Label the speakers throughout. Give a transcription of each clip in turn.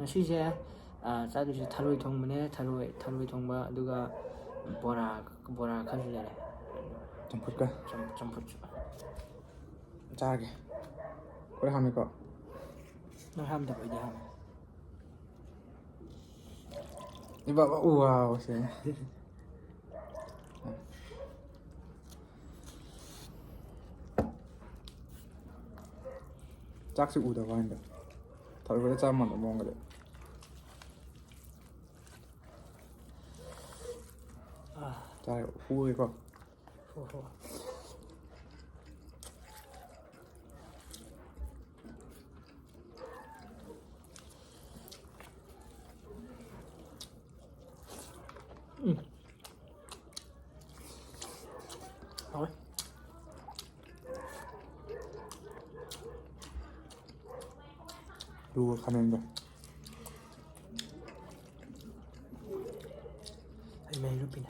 Speaker 1: ꯉꯁꯤꯁꯦ ꯆꯥꯗꯣꯏꯁꯦ ꯊꯔꯣꯏ ꯊꯣꯡꯕꯅꯦ, ꯊꯔꯣꯏ ꯊꯣꯡꯕ, ꯑꯗꯨꯒ ꯕꯣꯔꯥ ꯈꯔꯁꯨ ꯂꯩꯔꯦ.
Speaker 2: ꯆꯝꯐꯨꯠꯀ
Speaker 1: ꯆꯝꯐꯨꯠꯁꯨ.
Speaker 2: ꯆꯥꯔꯒꯦ. ꯈꯔ ꯍꯥꯝꯃꯤꯀꯣ.
Speaker 1: ꯅꯪ ꯍꯥꯝꯗꯕ, ꯑꯩꯗꯤ ꯍꯥꯝꯃꯦ.
Speaker 2: ꯋꯥꯎ ꯁꯦ. ꯆꯥꯛꯁꯤ ꯎꯗꯕ ꯋꯥꯅꯤꯗ. ꯊꯔꯣꯏꯒ ꯆꯥꯕ ꯃꯥꯟꯕ ꯃꯑꯣꯡꯒꯗꯤ. ꯆꯥꯔꯦ ꯍꯨꯒꯦꯀꯣ.
Speaker 1: ꯍꯣ. ꯍꯥꯎꯋꯦ.
Speaker 2: ꯑꯗꯨꯒ ꯈꯥꯃꯦꯟꯒ.
Speaker 1: ꯑꯩ ꯃꯍꯤ ꯂꯨꯞꯄꯤꯅꯦ.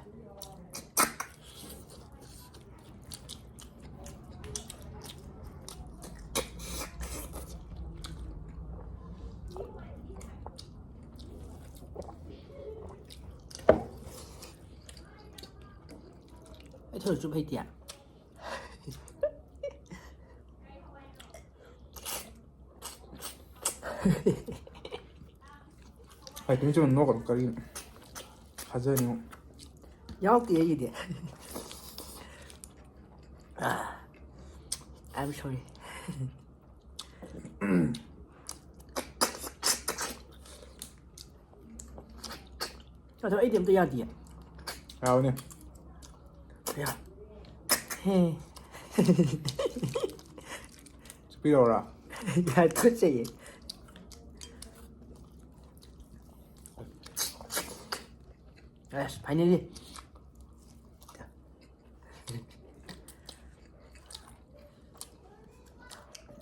Speaker 1: ꯑꯩ ꯊꯔꯣꯏ ꯆꯨꯞ ꯍꯩꯇꯦ.
Speaker 2: ꯍꯩꯇ꯭ꯔꯗꯤ ꯆꯨꯝꯅ ꯅꯣꯛꯀꯅꯨ ꯀꯔꯤꯅꯣ. ꯊꯥꯖꯔꯤꯉꯣ.
Speaker 1: ꯌꯥꯎꯔꯛꯇꯦ ꯑꯩꯒꯤꯗꯤ. I'm sorry. ꯑꯗꯣ ꯑꯩꯗꯤ ꯑꯝꯇ ꯌꯥꯗꯤꯌꯦ.
Speaker 2: ꯌꯥꯎꯅꯦ. ꯆꯨꯞꯄꯤꯔꯛꯑꯣꯔꯥ?
Speaker 1: ꯌꯥꯏ, ꯇꯨꯀꯠꯆꯩꯌꯦ. Yes, finally.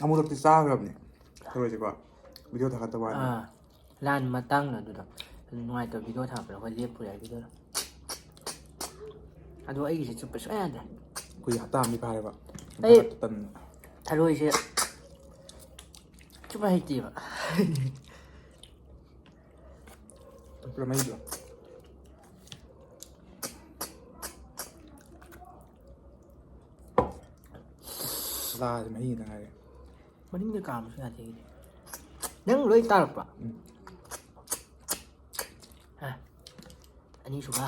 Speaker 2: ꯑꯃꯨꯛꯂꯛꯇꯤ ꯆꯥꯈ꯭ꯔꯕꯅꯦ ꯊꯔꯣꯏꯁꯦꯀꯣ. ꯚꯤꯗꯤꯑꯣ ꯊꯥꯒꯠꯇꯕ ꯋꯥꯅꯤ.
Speaker 1: ꯂꯥꯟ ꯃꯇꯥꯡꯗ ꯑꯗꯨꯗ ꯅꯨꯡꯉꯥꯏꯇꯕ ꯚꯤꯗꯤꯑꯣ ꯊꯥꯒꯠꯄꯗ ꯑꯩꯈꯣꯏ ꯂꯦꯞꯄꯨꯔꯦ ꯚꯤꯗꯤꯑꯣꯗꯣ. ꯑꯗꯣ ꯑꯩꯒꯤꯁꯦ ꯆꯨꯞꯄ ꯁꯨꯡꯌꯥ ꯌꯥꯗ꯭ꯔꯦ.
Speaker 2: ꯑꯩꯈꯣꯏ ꯍꯞꯇꯥ ꯑꯃꯗꯤ ꯐꯥꯔꯦꯕ.
Speaker 1: ꯑꯩ ꯊꯔꯣꯏꯁꯦ ꯆꯨꯞꯄ ꯍꯩꯇꯦꯕ.
Speaker 2: ꯃꯍꯤꯗꯣ. ꯂꯥꯁꯦ ꯃꯍꯤ ꯈꯤꯇꯪ ꯉꯥꯏꯔꯦ.
Speaker 1: ꯃꯅꯤꯡꯗ ꯀꯥꯝꯕꯁꯨ ꯌꯥꯗꯦ ꯑꯩꯗꯤ. ꯅꯪ ꯂꯣꯏ ꯇꯥꯔꯛꯄ? ꯑꯅꯤꯁꯨꯕ.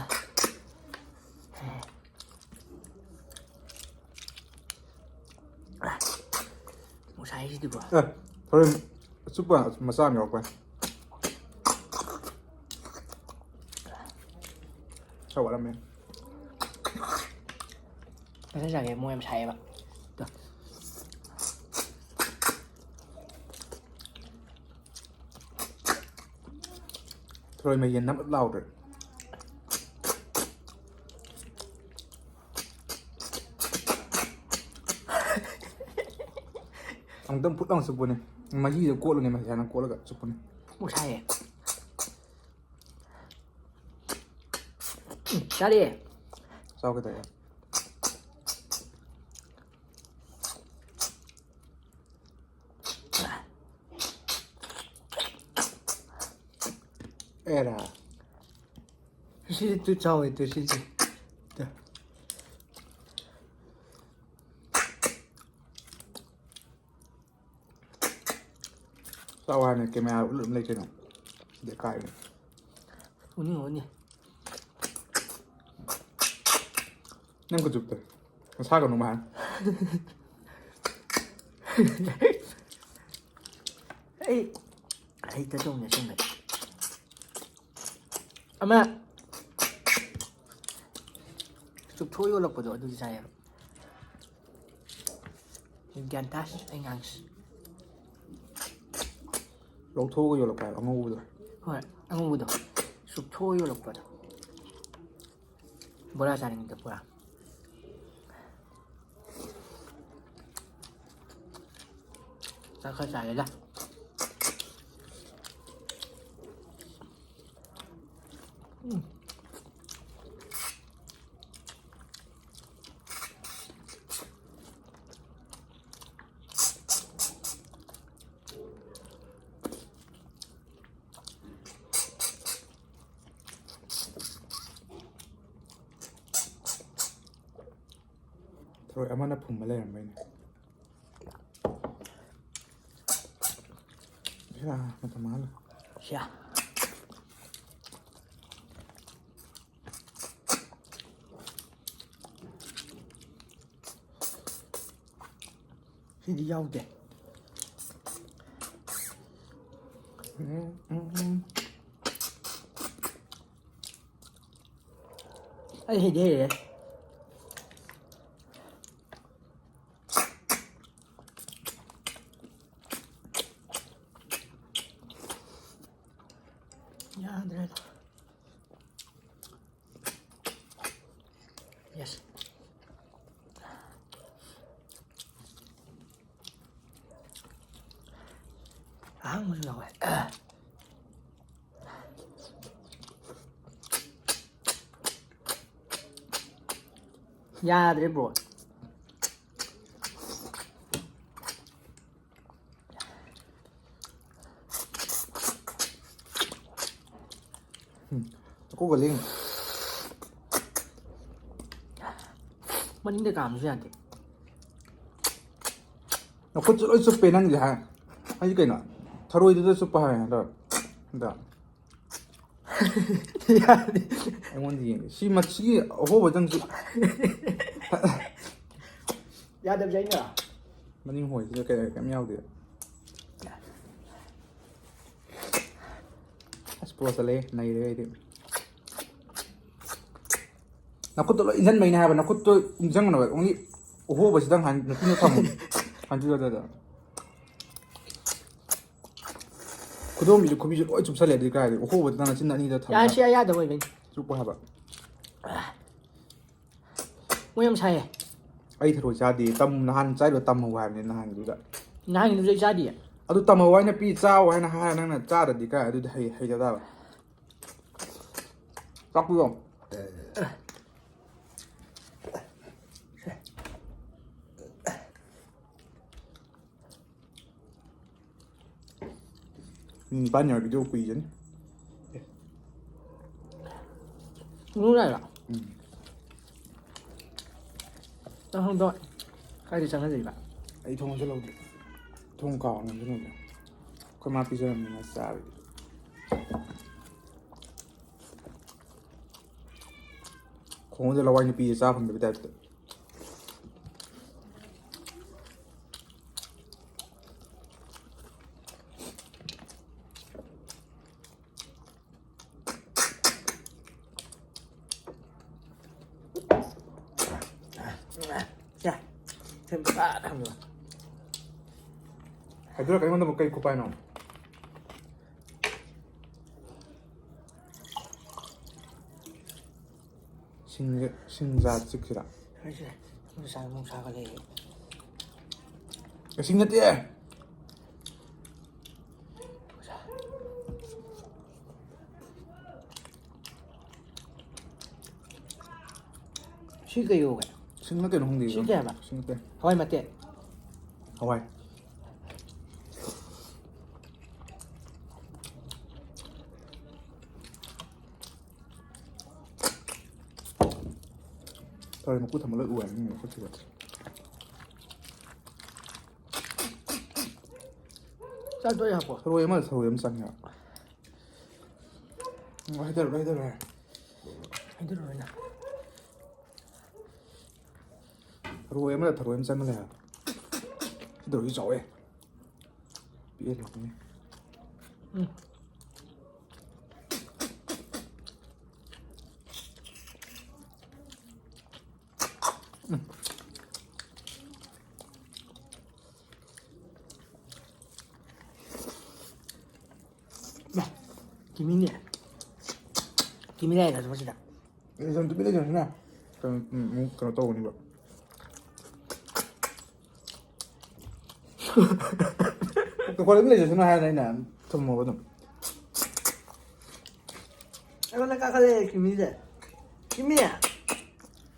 Speaker 1: ꯉꯁꯥꯏꯁꯤꯗꯤꯀꯣ.
Speaker 2: ꯊꯔꯣꯏ ꯆꯨꯞꯄ ꯃꯆꯥ ꯑꯃ ꯌꯥꯎꯔꯛꯄ. ꯈꯔ ꯋꯥꯠꯂꯝꯃꯦ.
Speaker 1: ꯉꯁꯥꯏ ꯆꯥꯒꯦ ꯃꯣꯏ ꯌꯥꯝ ꯁꯥꯏꯌꯦꯕ.
Speaker 2: ꯊꯔꯣꯏ ꯃꯌꯦꯟ ꯅꯞ ꯂꯥꯎꯗ꯭ꯔꯦ. ꯑꯃꯨꯛꯇꯪ ꯐꯨꯠ ꯂꯥꯎꯅ ꯆꯨꯞꯄꯅꯦ. ꯃꯍꯤꯗꯣ ꯀꯣꯠꯂꯅꯤ, ꯃꯁꯥꯅ ꯀꯣꯠꯂꯒ ꯆꯨꯞꯄꯅꯦ.
Speaker 1: ꯁꯥꯏꯌꯦ. ꯆꯥꯔꯦ.
Speaker 2: ꯆꯥꯎ ꯀꯩꯗꯧꯔꯒꯦ. ꯑꯦꯔꯥ.
Speaker 1: ꯁꯤꯗꯤ ꯇꯨ ꯆꯥꯎꯋꯦ ꯇꯨ ꯁꯤꯁꯦ.
Speaker 2: ꯆꯥꯎ ꯍꯥꯏꯕꯅꯦ, ꯀꯦꯃꯦꯔꯥ ꯎꯠꯂ ꯑꯗꯨꯝ ꯂꯩ ꯀꯩꯅꯣ. ꯁꯤꯗꯤ ꯀꯥꯏꯕꯅꯦ.
Speaker 1: ꯎꯅꯤ.
Speaker 2: ꯅꯪ ꯈꯨꯆꯨꯞꯇꯣ ꯅꯁꯥꯒꯅꯨ ꯍꯥꯏ.
Speaker 1: ꯑꯩ ꯍꯩꯇ ꯇꯧꯅꯦ ꯑꯁꯦꯡꯕꯩ. ꯑꯃ ꯆꯨꯞꯊꯣꯛꯑ ꯌꯣꯜꯂꯛꯄꯗꯣ ꯑꯗꯨꯗꯤ ꯆꯥꯏꯌꯦꯕ. ꯒ꯭ꯌꯥꯟ ꯇꯥꯁ ꯑꯩ ꯉꯥꯡꯁꯤ.
Speaker 2: ꯂꯧꯊꯣꯛꯑꯒ ꯌꯣꯜꯂꯛꯄ ꯍꯥꯏꯕ, ꯑꯉꯧꯕꯗꯣ.
Speaker 1: ꯍꯣꯏ, ꯑꯉꯧꯕꯗꯣ ꯆꯨꯞꯊꯣꯛꯑ ꯌꯣꯜꯂꯛꯄꯗꯣ. ꯕꯣꯔꯥ ꯆꯥꯅꯤꯡꯕꯗꯣ ꯕꯣꯔꯥ. ꯆꯥꯛ ꯈꯔ ꯆꯥꯒꯦꯗ.
Speaker 2: ꯊꯔꯣꯏ ꯑꯃꯅ ꯐꯨꯝꯕ ꯂꯩꯔꯝꯕꯩꯅꯦ ꯃꯇꯝ ꯃꯥꯡꯍꯜꯂꯦ
Speaker 1: ꯁꯤꯌꯥ ꯁꯤꯗꯤ ꯌꯥꯎꯗꯦ ꯑꯩ ꯍꯩꯗꯤ ꯍꯩꯔꯦ ꯌꯥꯗ꯭ꯔꯦꯗ ꯌꯦꯁ ꯑꯍꯥꯡꯕꯁꯨ ꯌꯥꯎꯋꯦ ꯌꯥꯗ꯭ꯔꯦ ꯕ꯭ꯔꯣ
Speaker 2: ꯀꯣꯛꯀ ꯂꯦꯡ
Speaker 1: ꯃꯅꯤꯡꯗ ꯀꯥꯝꯕꯁꯨ ꯌꯥꯗꯦ
Speaker 2: ꯅꯈꯨꯠꯁꯨ ꯂꯣꯏ ꯆꯨꯞꯄꯦ ꯅꯪꯗꯤ ꯍꯥꯏ ꯑꯩꯁꯤ ꯀꯩꯅꯣ ꯊꯔꯣꯏꯗꯨꯗ ꯆꯨꯞꯄ ꯍꯥꯏ ꯍꯟꯗꯛ
Speaker 1: ꯌꯥꯗꯦ
Speaker 2: ꯑꯩꯉꯣꯟꯗ ꯌꯦꯡꯒꯦ ꯁꯤꯒꯤ ꯑꯍꯣꯕꯗꯪꯁꯨ
Speaker 1: ꯌꯥꯗꯕꯁꯦ ꯑꯩꯅ
Speaker 2: ꯃꯅꯤꯡ ꯍꯣꯏꯁꯤꯗ ꯀꯩꯝ ꯌꯥꯎꯗꯦ ꯑꯁ ꯄ꯭ꯔꯣ ꯆꯠꯂꯦ ꯅꯩꯔꯦ ꯑꯩꯗꯤ ꯅꯈꯨꯠꯇꯣ ꯂꯣꯏ ꯏꯟꯁꯤꯟꯕꯩꯅꯦ ꯍꯥꯏꯕ ꯅꯈꯨꯠꯇꯣ ꯏꯟꯁꯤꯟꯒꯅꯣꯕ ꯑꯣꯡꯂꯤ ꯑꯍꯣꯕꯁꯤꯗꯪ ꯅꯨꯄꯤꯅ ꯊꯝꯃꯨ ꯑꯗꯨꯗ ꯈꯨꯗꯣꯝꯕꯤꯁꯨ ꯈꯨꯕꯤꯁꯨ ꯂꯣꯏ ꯆꯨꯞꯁꯜꯂꯦ ꯑꯗꯨꯗꯤ ꯀꯥꯏꯗꯤ ꯑꯍꯣꯕꯗꯨꯗ ꯅꯆꯤꯟ ꯑꯅꯤꯗ
Speaker 1: ꯌꯥ
Speaker 2: ꯊꯝꯃꯒ
Speaker 1: ꯁꯤ ꯌꯥꯗꯕ ꯑꯣꯏꯕꯩꯅꯤ
Speaker 2: ꯆꯨꯞꯄ ꯍꯥꯏꯕ
Speaker 1: ꯃꯣꯏ ꯌꯥꯝ ꯁꯥꯏꯌꯦ
Speaker 2: ꯑꯩ ꯊꯔꯣꯏ ꯆꯥꯗꯦ ꯅꯍꯥꯟ ꯆꯥꯏꯗꯣ ꯇꯝꯍꯧ ꯍꯥꯏꯕꯅꯤ ꯅꯍꯥꯟꯒꯤꯗꯨꯗ
Speaker 1: ꯅꯍꯥꯟꯒꯤꯗꯨꯁꯨ ꯑꯩ ꯆꯥꯗꯤꯌꯦ
Speaker 2: ꯑꯗꯨ ꯇꯝꯍꯧ ꯍꯥꯏꯅ ꯆꯥꯎ ꯍꯥꯏꯅ ꯍꯥꯏꯔ ꯅꯪꯅ ꯆꯥꯗꯗꯤ ꯀꯥꯏ ꯑꯗꯨꯗꯤ ꯍꯩꯖ ꯇꯥꯕ ꯆꯥꯛꯄꯨꯌꯣ ꯅꯤꯄꯥꯟ ꯌꯥꯎꯔ ꯚꯤꯗꯤꯑꯣ ꯀꯨꯏꯖꯅꯤ
Speaker 1: ꯅꯨꯡꯉꯥꯏꯔꯣ ꯅꯪꯗꯣ ꯀꯥꯏꯗ ꯆꯪꯍꯜꯂꯤꯕ
Speaker 2: ꯑꯩ ꯊꯣꯡꯁꯨ ꯂꯧꯗꯦ ꯊꯣꯡ ꯀꯥꯎꯅꯁꯨ ꯂꯧꯗꯦ ꯑꯩꯈꯣꯏ ꯃꯥ ꯄꯤꯖꯔꯝꯅꯤꯅ ꯆꯥꯕꯗꯤ ꯈꯣꯡꯉꯗ ꯂꯋꯥꯏ ꯅꯨꯄꯤꯁꯦ ꯆꯥ ꯐꯪꯗꯕ ꯇꯥꯏꯞꯇ
Speaker 1: 자, zempa hamla.
Speaker 2: ꯑꯗꯨꯔ ꯑꯩꯉꯣꯟꯗꯕꯨ ꯀꯩ ꯈꯨꯄꯥꯏꯅꯣ ꯁꯤꯡꯖꯥ ꯆꯤꯛꯁꯤꯔꯥ
Speaker 1: 그렇지. 무사 무사 그래.
Speaker 2: ꯁꯤꯡ ꯅꯠꯇꯦ
Speaker 1: 시가 요가.
Speaker 2: ꯁꯤꯡ ꯅꯠꯇꯦꯅ ꯈꯪꯗꯦ
Speaker 1: 시게 봐.
Speaker 2: ꯁꯤꯡ ꯅꯠꯇꯦ
Speaker 1: 하와이 맞대.
Speaker 2: ꯍꯋꯥꯏ ꯊꯔꯣꯏ ꯃꯀꯨ ꯊꯝꯕ ꯂꯣꯏ ꯎꯔꯦ ꯃꯤ ꯈꯨꯠꯁꯤꯗ
Speaker 1: 짤도야 하고.
Speaker 2: ꯊꯔꯣꯏ ꯑꯃ ꯆꯪꯉꯦꯕ ꯍꯩꯊꯔꯣ
Speaker 1: 힘들어나.
Speaker 2: ꯊꯔꯣꯏ ꯑꯃꯗ ꯊꯔꯣꯏ ꯑꯃ ꯆꯪꯉ ꯂꯩ ꯍꯥꯏꯕ ꯁꯤ ꯊꯔꯣꯏꯁꯤ ꯆꯥꯎꯋꯦ ꯄꯤꯛꯑꯦ ꯂꯩꯕꯅꯦ
Speaker 1: 응. 야, 김이네. 김이네 가서 보시다.
Speaker 2: 좀 삐져주나 그럼 떠오니까 그걸 빌려주나 해야 되나 좀 먹어도
Speaker 1: 이거 나 까갈래 김이네. 김이야.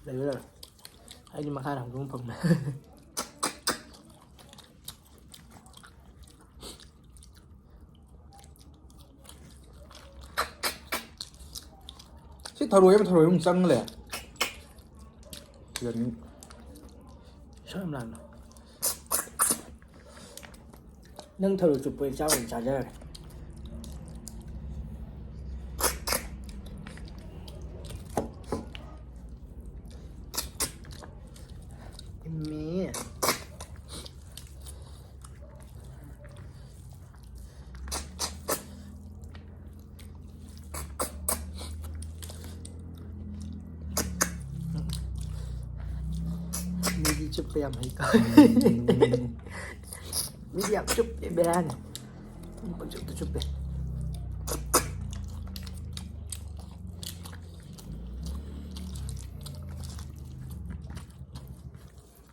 Speaker 1: 내가 아니 막하나 너무 뻔해.
Speaker 2: 시 tharo em tharo em chang le yani
Speaker 1: 처음 나는. 능 털을 좀 보이 짜고 짜자. 미. 미디 춥대 야 마이까. 미디 야 춥대 베란. 뭐 춥대 춥대.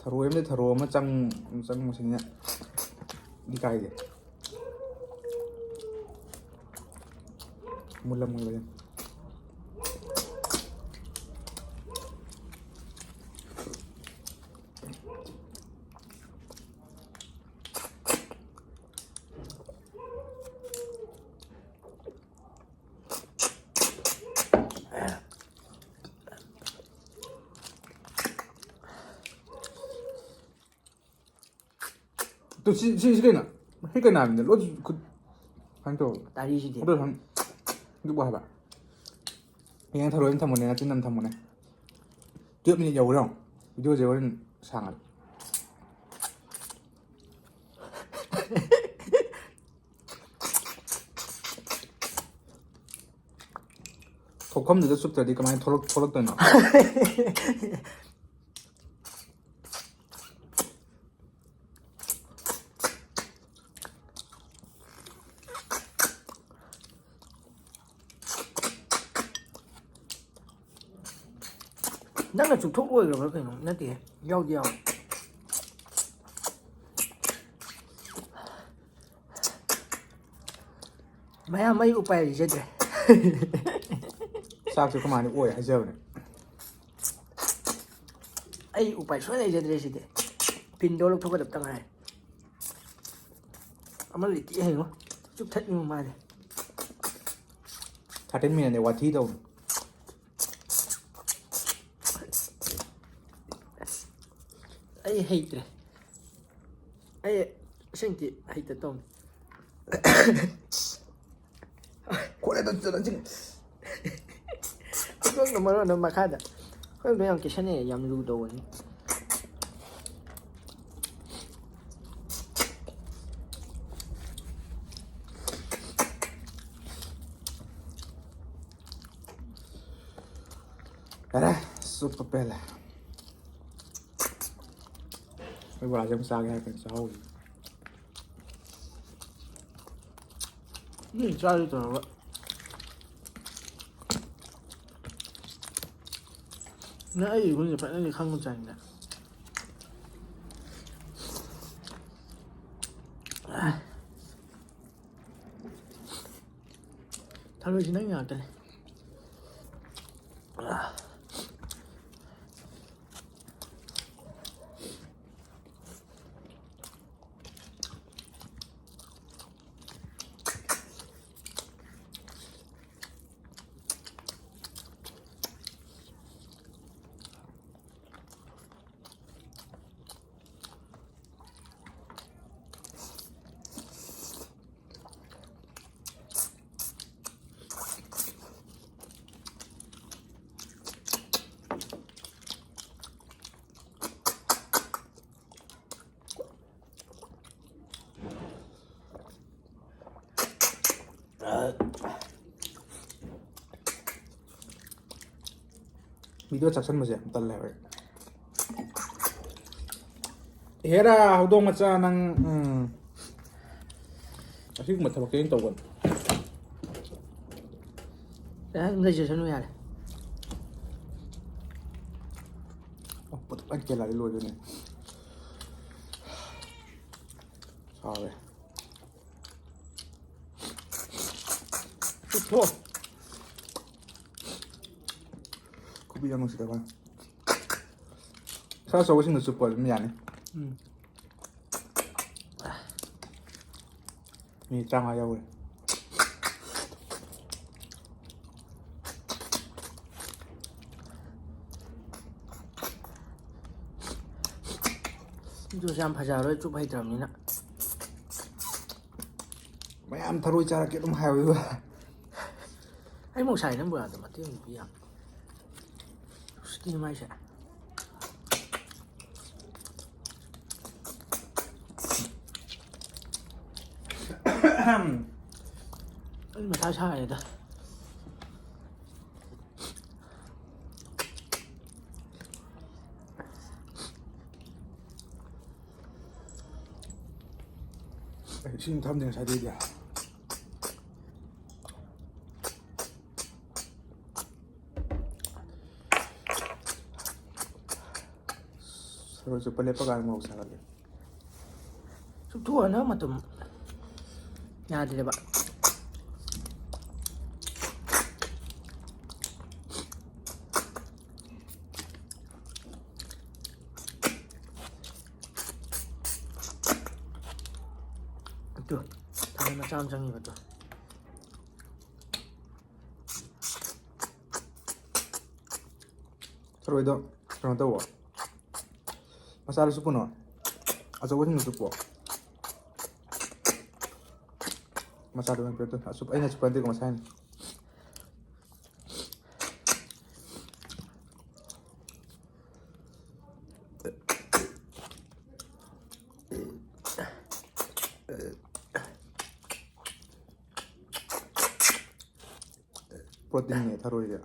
Speaker 2: tharo em tharo mà chăng chăng một sinh nhá đi cày đi một lần một lần 또 시계나 해가 나는데 로즈 그 한도
Speaker 1: 다리시대.
Speaker 2: 그래 한 이거 뭐 해봐 그냥 tharo em thầm một này trên năm thầm một này trước mình dầu đâu video dầu lên sang à 독감 늦었을 때 니가 많이 털었더니
Speaker 1: Nó là chụp thuốc rồi rồi cái nó thì dao dao. Mấy upay gì chết rồi.
Speaker 2: sao chứ không ai ôi hay giờ này
Speaker 1: Ai upay số này chết rồi gì đấy. Pin đâu lúc thuốc đập tăng này. Mà lịch kỹ hay không? Chụp thất nhưng mà này.
Speaker 2: thật đến mình này qua thi đâu
Speaker 1: Ai hate rồi. Ai sinh thì hate tôm.
Speaker 2: quay lại tao chứ
Speaker 1: 그건 너무 막하다. 그럼 그냥 계산해 양루도 오니.
Speaker 2: đây super bella bây giờ trong sao cái phần sau
Speaker 1: 짜리더라고. 나 이거 이제 빨리 한 건짜리인데. 달로 지나면 안 되네.
Speaker 2: video chắc chắn mà dễ tận lại vậy hera hậu đông mà cha năng khi mà thằng cái tàu quần
Speaker 1: Đấy, người chưa sẵn này.
Speaker 2: bắt anh kia lại lùi rồi này sao vậy
Speaker 1: 좋고.
Speaker 2: 고기 양식 대박 살아서 오신 거 super 미안해 이 짱아야 우리
Speaker 1: ꯚꯤꯗꯤꯑꯣꯁꯦ ꯌꯥꯝ ꯐꯖꯔꯔꯣꯏ ꯆꯨꯞ ꯍꯩꯇ꯭ꯔꯕꯅꯤꯅ.
Speaker 2: ꯃꯌꯥꯝ ꯊꯔꯣꯏ ꯆꯥꯔꯛꯀꯦ ꯑꯗꯨꯝ ꯍꯥꯏꯕ.
Speaker 1: ꯑꯩ ꯃꯣꯛꯁꯥꯏ ꯅꯪꯕꯨ ꯌꯥꯗ ꯃꯇꯦꯡ ꯄꯤ ꯌꯥꯝ ꯁꯤꯇꯤ ꯃꯥꯏꯁꯦ. ꯑꯩ ꯃꯊꯥ ꯁꯥꯔꯦꯗ.
Speaker 2: ꯏꯁꯤꯡ ꯊꯝꯗꯦ ꯉꯁꯥꯏꯗꯩꯗꯤ. ꯊꯔꯣꯏ ꯆꯨꯞꯄ ꯂꯦꯞꯄ ꯀꯥꯟꯗ ꯃꯣꯔꯣꯛ ꯁꯥꯍꯜꯂꯦ.
Speaker 1: ꯆꯨꯞꯊꯣꯛꯑꯅ ꯃꯇꯝ ꯌꯥꯗ꯭ꯔꯦꯕ. ꯑꯗꯨ ꯊꯥꯎ ꯃꯆꯥ ꯑꯃ ꯆꯪꯉꯤꯕꯗꯣ.
Speaker 2: ꯊꯔꯣꯏꯗꯣ ꯀꯩꯅꯣ ꯇꯧꯋꯣ. ꯃꯆꯥꯗꯣ ꯆꯨꯞꯄꯨꯅꯣ. ꯑꯆꯧꯕꯁꯤꯡꯗꯣ ꯆꯨꯞꯄꯣ. ꯃꯆꯥꯗꯣ ꯑꯣꯏꯅ ꯄꯤꯔꯛꯇꯣ. ꯑꯩꯅ ꯆꯨꯞꯄ ꯅꯠꯇꯦꯀꯣ ꯃꯁꯥꯏꯅꯤ. ꯄ꯭ꯔꯣꯇꯤꯟꯅꯦ ꯊꯔꯣꯏꯗꯤ.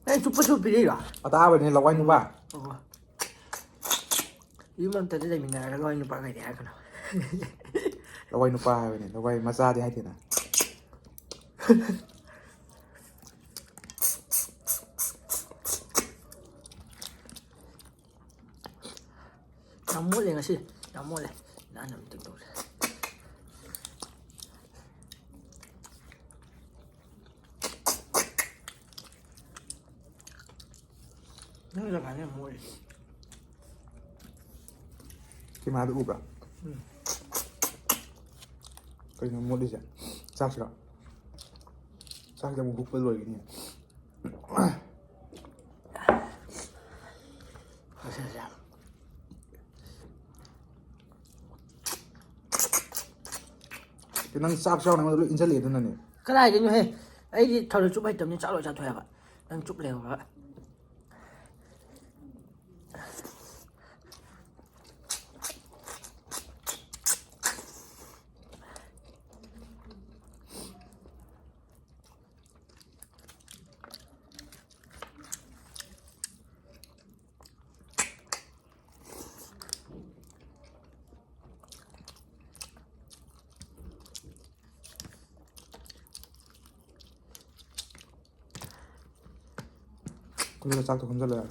Speaker 1: ꯑꯩ ꯆꯨꯞꯄꯁꯨ ꯄꯤꯔꯛꯏꯔꯣ?
Speaker 2: ꯑꯇꯥꯕꯅꯦ ꯂꯋꯥꯏ ꯅꯨꯄꯥ.
Speaker 1: ꯑꯣ. ꯌꯨꯝ ꯑꯝꯇꯗꯤ ꯂꯩꯃꯤꯟꯅꯔꯒ ꯂꯋꯥꯏ ꯅꯨꯄꯥ ꯀꯩꯗꯤ ꯍꯥꯏꯔꯛꯀꯅꯣ.
Speaker 2: ꯂꯋꯥꯏ ꯅꯨꯄꯥ ꯍꯥꯏꯕꯅꯦ. ꯂꯋꯥꯏ ꯃꯆꯥꯗꯤ ꯍꯥꯏꯗꯦꯅ.
Speaker 1: ꯌꯥꯝ ꯃꯣꯠꯂꯦ ꯉꯁꯤ. ꯌꯥꯝ ꯃꯣꯠꯂꯦ. ꯅꯥꯟꯅ ꯑꯝꯇ ꯇꯧꯁꯦ. ꯅꯪ ꯖꯒꯥꯁꯦ ꯌꯥꯝ ꯃꯣꯠꯂꯦ.
Speaker 2: ꯀꯦꯃꯦꯔꯥꯗ ꯎꯕ꯭ꯔꯥ? ꯀꯩꯅꯣ ꯃꯣꯠꯂꯤꯁꯦ? ꯆꯥꯛꯁꯤꯔꯣ? ꯆꯥꯛꯁꯦ ꯑꯃꯨꯛ ꯍꯨꯛꯄ ꯂꯣꯏꯒꯅꯤ. ꯅꯪ ꯆꯥꯛ ꯆꯥꯎꯅ ꯂꯣꯏ ꯏꯟꯁꯤꯜꯂꯛꯑꯦ ꯑꯗꯨꯅꯅꯦ.
Speaker 1: ꯀꯗꯥꯏꯗꯩꯅꯣꯍꯦ? ꯑꯩꯗꯤ ꯊꯔꯣꯏ ꯆꯨꯞ ꯍꯩꯇꯕꯅꯤ ꯆꯥꯛ ꯂꯣꯏ ꯆꯥꯊꯣꯛꯑꯦꯕ. ꯅꯪ ꯆꯨꯞ ꯂꯩꯍꯧꯔꯒ.
Speaker 2: ꯑꯗꯨꯒ ꯆꯥꯛꯇꯣ ꯍꯣꯝꯖꯜꯂꯣ ꯌꯥꯔꯦ.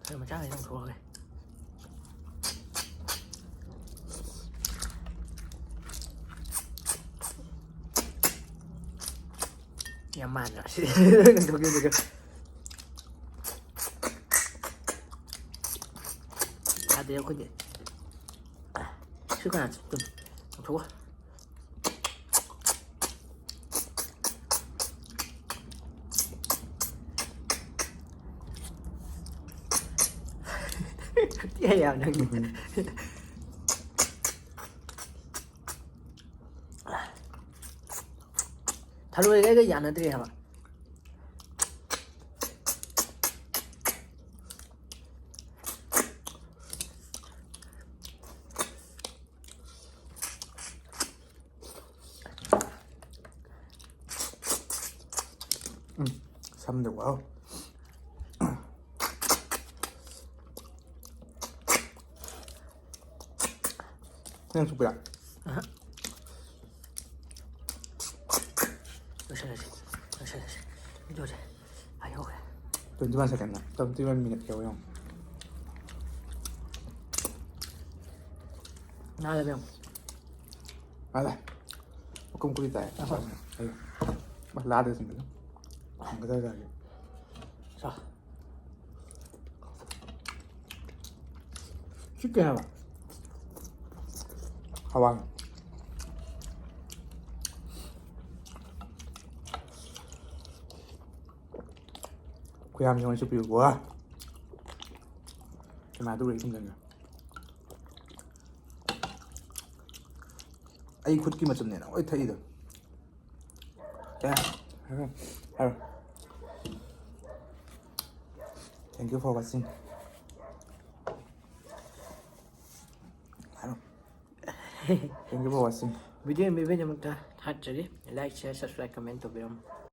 Speaker 1: ꯊꯔꯣꯏ ꯃꯆꯥꯈꯩ ꯂꯪꯊꯣꯛꯑꯒꯦ. ꯌꯥꯝ ꯃꯥꯟꯗ꯭ꯔꯥ ꯁꯤꯗꯤ ꯂꯪꯊꯣꯛꯈꯤꯕꯗꯨꯒ. ꯌꯥꯗꯦ ꯑꯩꯈꯣꯏꯗꯤ. ꯁꯤ ꯀꯅꯥ ꯆꯨꯞꯇꯣꯏꯅꯣ? ꯂꯪꯊꯣꯛꯑꯣ. ꯌꯥꯝ ꯅꯪꯗꯤ. ꯊꯔꯣꯏꯒ ꯑꯩꯒ ꯌꯥꯅꯗ꯭ꯔꯦ ꯍꯥꯏꯕ.
Speaker 2: ꯁꯝꯗ ꯋꯥꯎ ꯅꯪ ꯆꯨꯞꯄ ꯌꯥ
Speaker 1: loꯏꯁꯜꯂꯁꯤ ꯚꯤꯗꯤꯑꯣꯁꯦ ꯌꯧꯈ꯭ꯔꯦ
Speaker 2: 21 seconds 21 minutes ꯌꯧ ꯌꯦꯡꯉꯣ
Speaker 1: 나가면
Speaker 2: 알아 볶음 끓이다 해 아유 막 라드 생겨 안 그러다
Speaker 1: 자 쉽게 해봐
Speaker 2: 하왕 고양 영원 슈피 뭐야 mà tôi không cần ai khuất kia mà chấm này nó thấy được thank you for watching thank you for watching
Speaker 1: video 몇 번 정도 하트리 like share subscribe comment 또 배움